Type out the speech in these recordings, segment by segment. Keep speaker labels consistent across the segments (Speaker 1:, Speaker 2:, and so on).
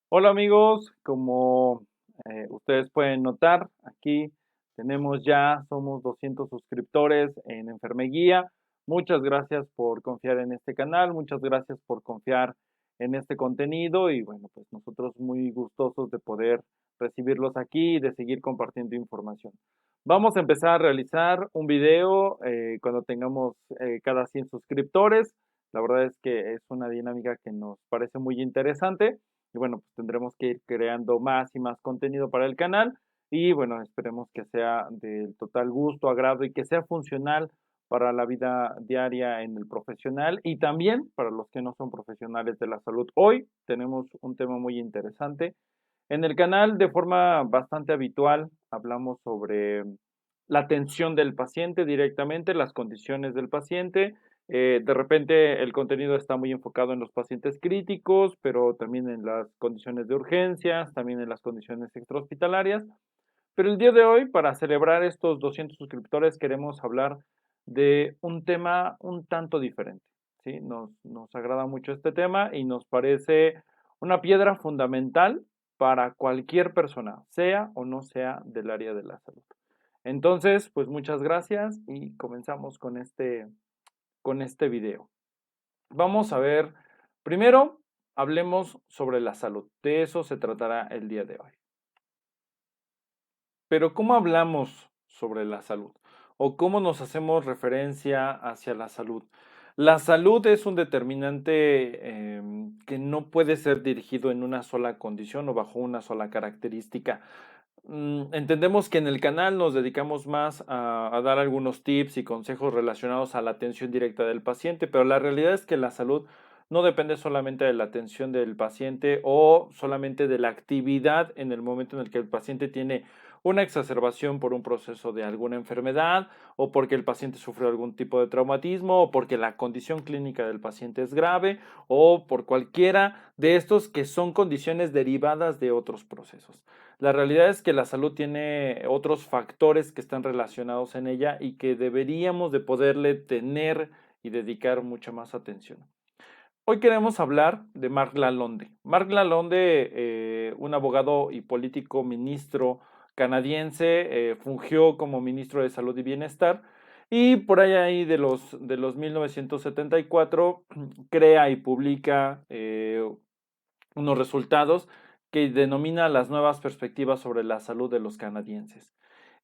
Speaker 1: Hola amigos, como ustedes pueden notar, aquí somos 200 suscriptores en Enfermeguía. Muchas gracias por confiar en este canal, muchas gracias por confiar en este contenido y bueno, pues nosotros muy gustosos de poder recibirlos aquí y de seguir compartiendo información. Vamos a empezar a realizar un video cuando tengamos cada 100 suscriptores. La verdad es que es una dinámica que nos parece muy interesante. Y bueno, pues tendremos que ir creando más y más contenido para el canal. Y bueno, esperemos que sea del total gusto, agrado y que sea funcional para la vida diaria en el profesional y también para los que no son profesionales de la salud. Hoy tenemos un tema muy interesante. En el canal, de forma bastante habitual, hablamos sobre la atención del paciente directamente, las condiciones del paciente. De repente el contenido está muy enfocado en los pacientes críticos, pero también en las condiciones de urgencias, también en las condiciones extrahospitalarias. Pero el día de hoy, para celebrar estos 200 suscriptores, queremos hablar de un tema un tanto diferente. ¿Sí? Nos agrada mucho este tema y nos parece una piedra fundamental para cualquier persona, sea o no sea del área de la salud. Entonces, pues muchas gracias y comenzamos con este video. Vamos a ver, primero hablemos sobre la salud. De eso se tratará el día de hoy. Pero ¿cómo hablamos sobre la salud? ¿O cómo nos hacemos referencia hacia la salud? La salud es un determinante que no puede ser dirigido en una sola condición o bajo una sola característica. Entendemos que en el canal nos dedicamos más a dar algunos tips y consejos relacionados a la atención directa del paciente, pero la realidad es que la salud no depende solamente de la atención del paciente o solamente de la actividad en el momento en el que el paciente tiene una exacerbación por un proceso de alguna enfermedad o porque el paciente sufrió algún tipo de traumatismo o porque la condición clínica del paciente es grave o por cualquiera de estos que son condiciones derivadas de otros procesos. La realidad es que la salud tiene otros factores que están relacionados en ella y que deberíamos de poderle tener y dedicar mucha más atención. Hoy queremos hablar de Marc Lalonde. Marc Lalonde, un abogado y político ministro canadiense, fungió como ministro de Salud y Bienestar y por ahí de los 1974 crea y publica unos resultados que denomina las nuevas perspectivas sobre la salud de los canadienses.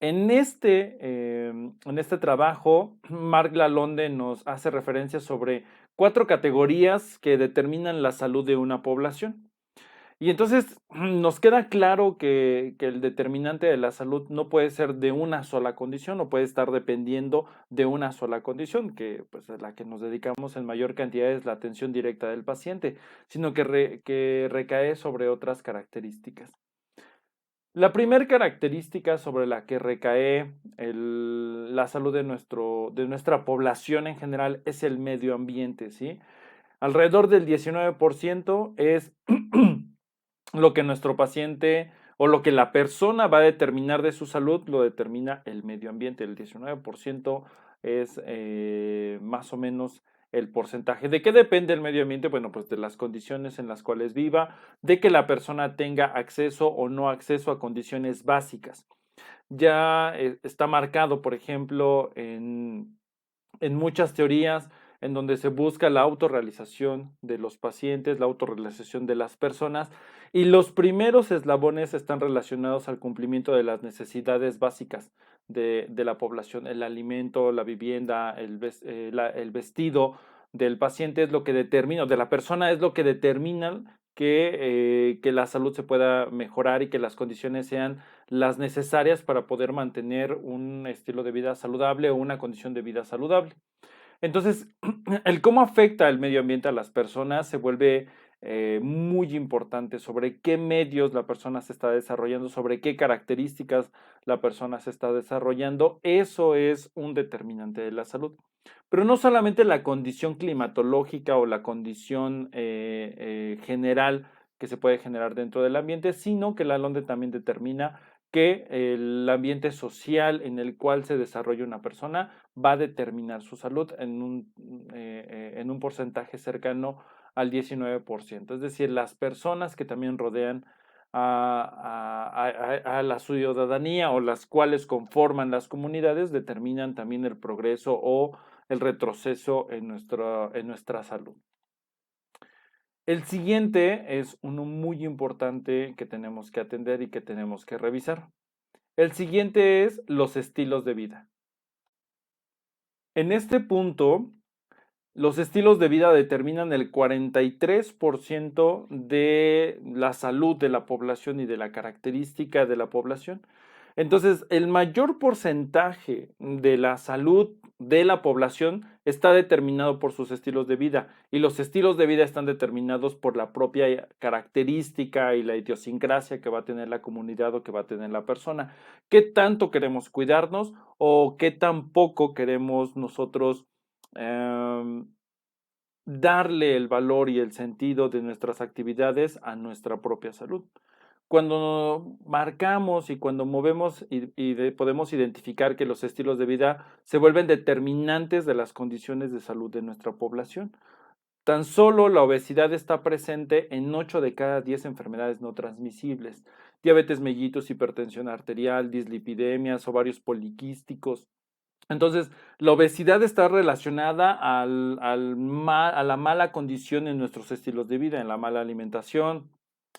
Speaker 1: En este trabajo, Marc Lalonde nos hace referencia sobre 4 categorías que determinan la salud de una población. Y entonces nos queda claro que el determinante de la salud no puede ser de una sola condición, no puede estar dependiendo de una sola condición, que pues a la que nos dedicamos en mayor cantidad es la atención directa del paciente, sino que recae sobre otras características. La primera característica sobre la que recae la salud de nuestra población en general es el medio ambiente, ¿sí? Alrededor del 19% es lo que nuestro paciente o lo que la persona va a determinar de su salud, lo determina el medio ambiente. El 19% es más o menos el porcentaje. ¿De qué depende el medio ambiente? Bueno, pues de las condiciones en las cuales viva, de que la persona tenga acceso o no acceso a condiciones básicas. Ya está marcado, por ejemplo, en muchas teorías en donde se busca la autorrealización de los pacientes, la autorrealización de las personas, y los primeros eslabones están relacionados al cumplimiento de las necesidades básicas de la población. El alimento, la vivienda, el vestido del paciente es lo que determina, de la persona es lo que determina que la salud se pueda mejorar y que las condiciones sean las necesarias para poder mantener un estilo de vida saludable o una condición de vida saludable. Entonces, el cómo afecta el medio ambiente a las personas se vuelve muy importante sobre qué medios la persona se está desarrollando, sobre qué características la persona se está desarrollando. Eso es un determinante de la salud. Pero no solamente la condición climatológica o la condición general que se puede generar dentro del ambiente, sino que la LONDE también determina que el ambiente social en el cual se desarrolla una persona va a determinar su salud en un porcentaje cercano al 19%. Es decir, las personas que también rodean a la ciudadanía o las cuales conforman las comunidades determinan también el progreso o el retroceso en nuestra salud. El siguiente es uno muy importante que tenemos que atender y que tenemos que revisar. El siguiente es los estilos de vida. En este punto, los estilos de vida determinan el 43% de la salud de la población y de la característica de la población. Entonces, el mayor porcentaje de la salud de la población está determinado por sus estilos de vida y los estilos de vida están determinados por la propia característica y la idiosincrasia que va a tener la comunidad o que va a tener la persona. ¿Qué tanto queremos cuidarnos o qué tan poco queremos nosotros darle el valor y el sentido de nuestras actividades a nuestra propia salud? Cuando marcamos y cuando movemos podemos identificar que los estilos de vida se vuelven determinantes de las condiciones de salud de nuestra población. Tan solo la obesidad está presente en 8 de cada 10 enfermedades no transmisibles: diabetes mellitus, hipertensión arterial, dislipidemias, ovarios poliquísticos. Entonces, la obesidad está relacionada a la mala condición en nuestros estilos de vida, en la mala alimentación,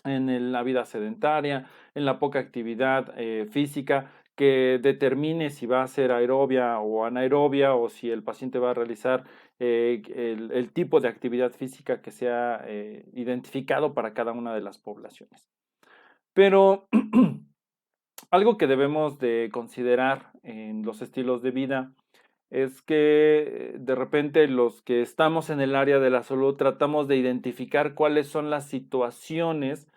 Speaker 1: la vida sedentaria, en la poca actividad física que determine si va a ser aerobia o anaerobia o si el paciente va a realizar el tipo de actividad física que sea identificado para cada una de las poblaciones. Pero algo que debemos de considerar en los estilos de vida es que de repente los que estamos en el área de la salud tratamos de identificar cuáles son las situaciones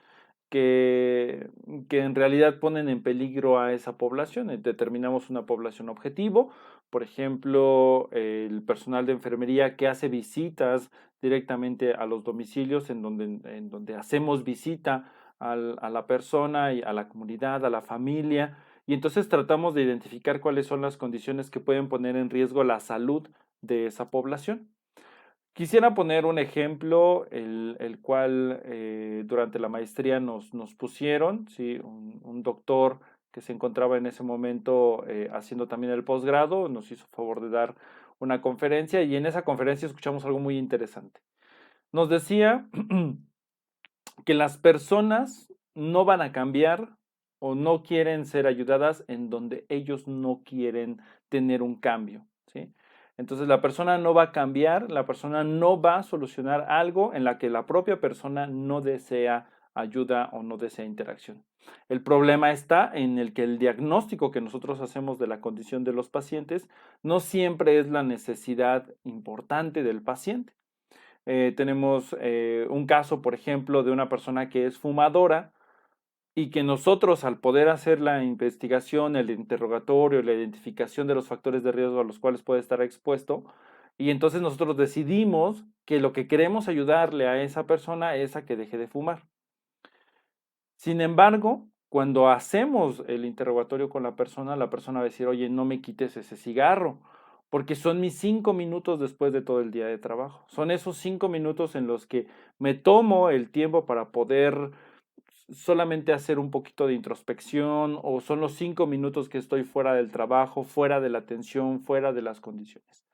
Speaker 1: que, que en realidad ponen en peligro a esa población. Determinamos una población objetivo, por ejemplo, el personal de enfermería que hace visitas directamente a los domicilios en donde hacemos visita a la persona y a la comunidad, a la familia, y entonces tratamos de identificar cuáles son las condiciones que pueden poner en riesgo la salud de esa población. Quisiera poner un ejemplo, el cual durante la maestría nos pusieron, ¿sí? Un doctor que se encontraba en ese momento haciendo también el posgrado, nos hizo favor de dar una conferencia y en esa conferencia escuchamos algo muy interesante. Nos decía que las personas no van a cambiar o no quieren ser ayudadas en donde ellos no quieren tener un cambio, ¿sí? Entonces la persona no va a cambiar, la persona no va a solucionar algo en la que la propia persona no desea ayuda o no desea interacción. El problema está en el que el diagnóstico que nosotros hacemos de la condición de los pacientes no siempre es la necesidad importante del paciente. Tenemos un caso, por ejemplo, de una persona que es fumadora y que nosotros, al poder hacer la investigación, el interrogatorio, la identificación de los factores de riesgo a los cuales puede estar expuesto, y entonces nosotros decidimos que lo que queremos ayudarle a esa persona es a que deje de fumar. Sin embargo, cuando hacemos el interrogatorio con la persona va a decir: oye, no me quites ese cigarro, porque son mis 5 minutos después de todo el día de trabajo. Son esos 5 minutos en los que me tomo el tiempo para poder solamente hacer un poquito de introspección, o son los 5 minutos que estoy fuera del trabajo, fuera de la atención, fuera de las condiciones.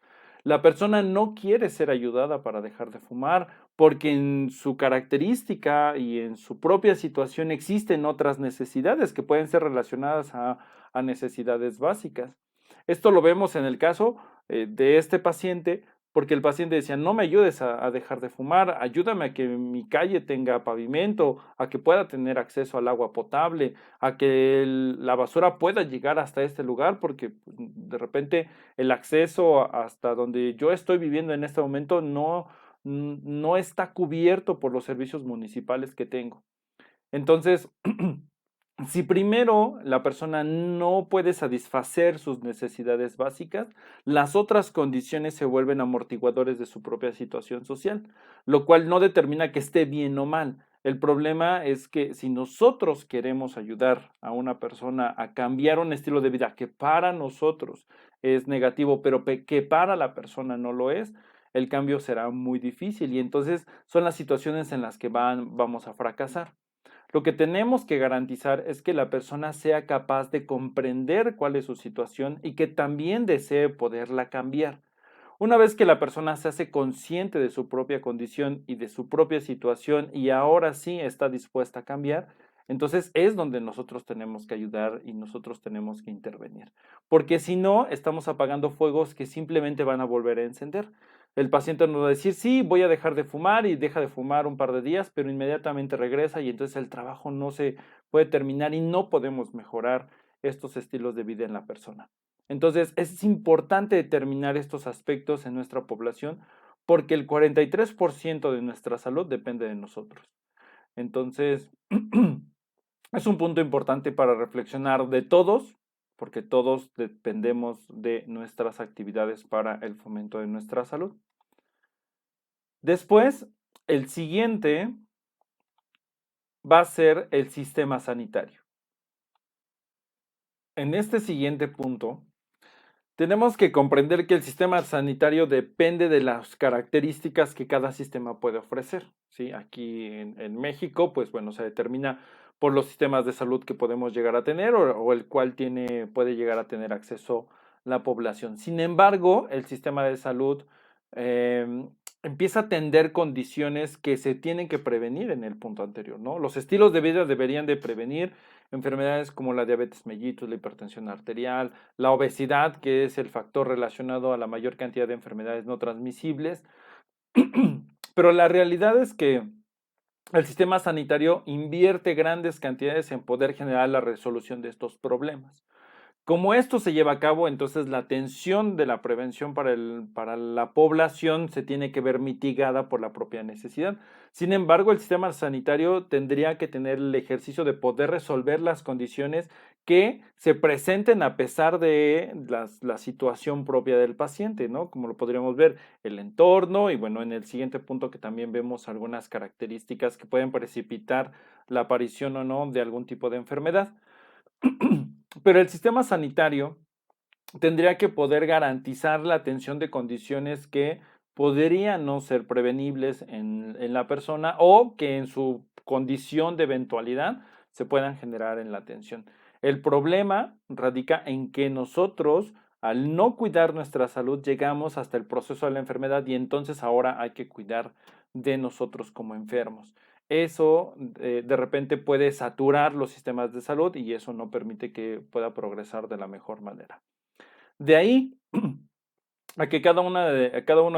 Speaker 1: La persona no quiere ser ayudada para dejar de fumar porque en su característica y en su propia situación existen otras necesidades que pueden ser relacionadas a necesidades básicas. Esto lo vemos en el caso de este paciente, porque el paciente decía: no me ayudes a dejar de fumar, ayúdame a que mi calle tenga pavimento, a que pueda tener acceso al agua potable, a que la basura pueda llegar hasta este lugar, porque de repente el acceso hasta donde yo estoy viviendo en este momento no está cubierto por los servicios municipales que tengo. Entonces, si primero la persona no puede satisfacer sus necesidades básicas, las otras condiciones se vuelven amortiguadores de su propia situación social, lo cual no determina que esté bien o mal. El problema es que si nosotros queremos ayudar a una persona a cambiar un estilo de vida que para nosotros es negativo, pero que para la persona no lo es, el cambio será muy difícil y entonces son las situaciones en las que vamos a fracasar. Lo que tenemos que garantizar es que la persona sea capaz de comprender cuál es su situación y que también desee poderla cambiar. Una vez que la persona se hace consciente de su propia condición y de su propia situación y ahora sí está dispuesta a cambiar, entonces es donde nosotros tenemos que ayudar y nosotros tenemos que intervenir. Porque si no, estamos apagando fuegos que simplemente van a volver a encender. El paciente nos va a decir, sí, voy a dejar de fumar y deja de fumar un par de días, pero inmediatamente regresa y entonces el trabajo no se puede terminar y no podemos mejorar estos estilos de vida en la persona. Entonces, es importante determinar estos aspectos en nuestra población porque el 43% de nuestra salud depende de nosotros. Entonces, es un punto importante para reflexionar de todos, porque todos dependemos de nuestras actividades para el fomento de nuestra salud. Después, el siguiente va a ser el sistema sanitario. En este siguiente punto, tenemos que comprender que el sistema sanitario depende de las características que cada sistema puede ofrecer, ¿sí? Aquí en México, pues bueno, se determina por los sistemas de salud que podemos llegar a tener o el cual puede llegar a tener acceso la población. Sin embargo, el sistema de salud empieza a atender condiciones que se tienen que prevenir en el punto anterior, ¿no? Los estilos de vida deberían de prevenir enfermedades como la diabetes mellitus, la hipertensión arterial, la obesidad, que es el factor relacionado a la mayor cantidad de enfermedades no transmisibles. Pero la realidad es que el sistema sanitario invierte grandes cantidades en poder generar la resolución de estos problemas. Como esto se lleva a cabo, entonces la atención de la prevención para la población se tiene que ver mitigada por la propia necesidad. Sin embargo, el sistema sanitario tendría que tener el ejercicio de poder resolver las condiciones que se presenten a pesar de la situación propia del paciente, ¿no? Como lo podríamos ver, el entorno y bueno, en el siguiente punto que también vemos algunas características que pueden precipitar la aparición o no de algún tipo de enfermedad. Pero el sistema sanitario tendría que poder garantizar la atención de condiciones que podrían no ser prevenibles en la persona o que en su condición de eventualidad se puedan generar en la atención. El problema radica en que nosotros, al no cuidar nuestra salud, llegamos hasta el proceso de la enfermedad y entonces ahora hay que cuidar de nosotros como enfermos. Eso de repente puede saturar los sistemas de salud y eso no permite que pueda progresar de la mejor manera. De ahí a que cada uno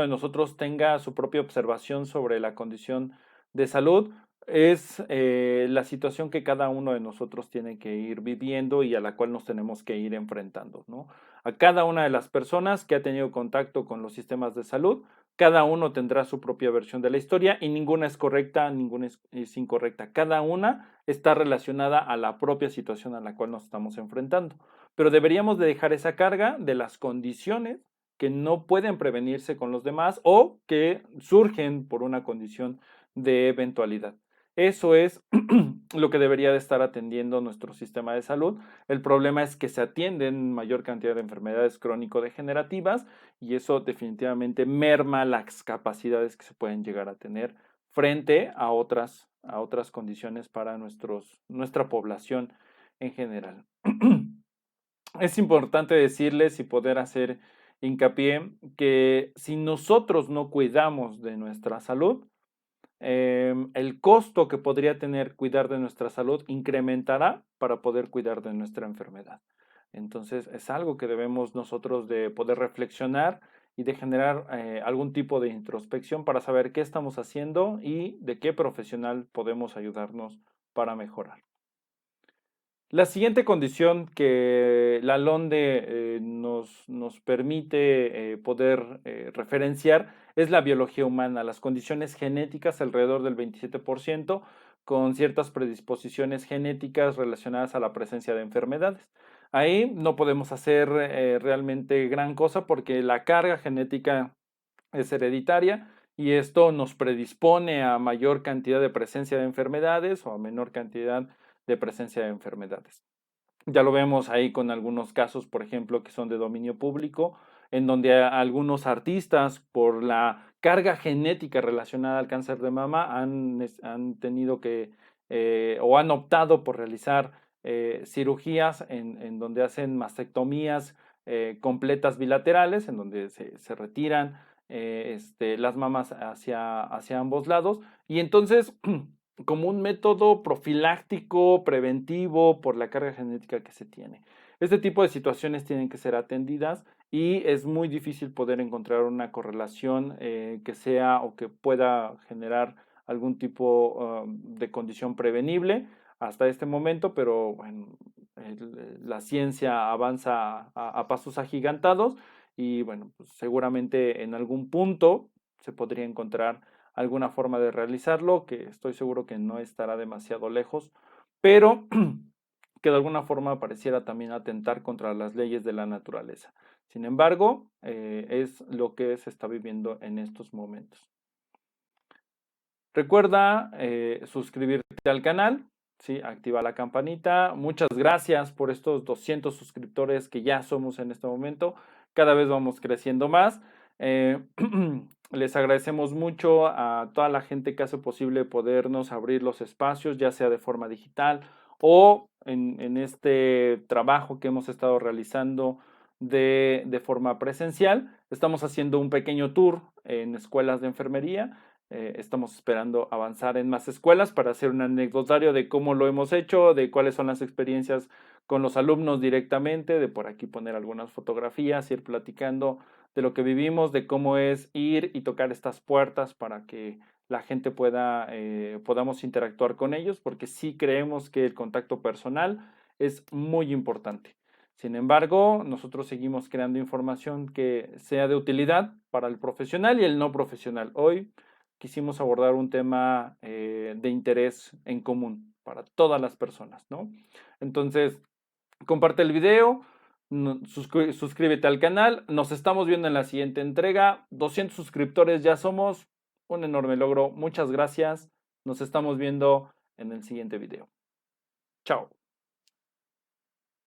Speaker 1: de nosotros tenga su propia observación sobre la condición de salud, es la situación que cada uno de nosotros tiene que ir viviendo y a la cual nos tenemos que ir enfrentando, ¿no? A cada una de las personas que ha tenido contacto con los sistemas de salud, cada uno tendrá su propia versión de la historia y ninguna es correcta, ninguna es incorrecta. Cada una está relacionada a la propia situación a la cual nos estamos enfrentando. Pero deberíamos de dejar esa carga de las condiciones que no pueden prevenirse con los demás o que surgen por una condición de eventualidad. Eso es lo que debería de estar atendiendo nuestro sistema de salud. El problema es que se atienden mayor cantidad de enfermedades crónico-degenerativas y eso definitivamente merma las capacidades que se pueden llegar a tener frente a otras condiciones para nuestra población en general. Es importante decirles y poder hacer hincapié que si nosotros no cuidamos de nuestra salud, el costo que podría tener cuidar de nuestra salud incrementará para poder cuidar de nuestra enfermedad. Entonces es algo que debemos nosotros de poder reflexionar y de generar algún tipo de introspección para saber qué estamos haciendo y de qué profesional podemos ayudarnos para mejorar. La siguiente condición que la LONDE nos permite poder referenciar es la biología humana, las condiciones genéticas alrededor del 27%, con ciertas predisposiciones genéticas relacionadas a la presencia de enfermedades. Ahí no podemos hacer realmente gran cosa porque la carga genética es hereditaria y esto nos predispone a mayor cantidad de presencia de enfermedades o a menor cantidad de presencia de enfermedades. Ya lo vemos ahí con algunos casos, por ejemplo, que son de dominio público, en donde algunos artistas, por la carga genética relacionada al cáncer de mama, han tenido que o han optado por realizar cirugías en donde hacen mastectomías completas bilaterales, en donde se retiran las mamas hacia ambos lados. Y entonces, como un método profiláctico, preventivo, por la carga genética que se tiene. Este tipo de situaciones tienen que ser atendidas y es muy difícil poder encontrar una correlación que sea o que pueda generar algún tipo de condición prevenible hasta este momento, pero bueno, la ciencia avanza a pasos agigantados y bueno, pues seguramente en algún punto se podría encontrar alguna forma de realizarlo, que estoy seguro que no estará demasiado lejos, pero que de alguna forma pareciera también atentar contra las leyes de la naturaleza. Sin embargo, es lo que se está viviendo en estos momentos. Recuerda suscribirte al canal, ¿sí? Activa la campanita. Muchas gracias por estos 200 suscriptores que ya somos en este momento. Cada vez vamos creciendo más. Les agradecemos mucho a toda la gente que hace posible podernos abrir los espacios, ya sea de forma digital o en este trabajo que hemos estado realizando de forma presencial. Estamos haciendo un pequeño tour en escuelas de enfermería. Estamos esperando avanzar en más escuelas para hacer un anecdotario de cómo lo hemos hecho, de cuáles son las experiencias con los alumnos directamente, de por aquí poner algunas fotografías, ir platicando de lo que vivimos, de cómo es ir y tocar estas puertas para que la gente podamos interactuar con ellos, porque sí creemos que el contacto personal es muy importante. Sin embargo, nosotros seguimos creando información que sea de utilidad para el profesional y el no profesional. Hoy quisimos abordar un tema de interés en común para todas las personas, ¿no? Entonces, comparte el video, suscríbete al canal, nos estamos viendo en la siguiente entrega, 200 suscriptores ya somos, un enorme logro, muchas gracias, nos estamos viendo en el siguiente video. Chao.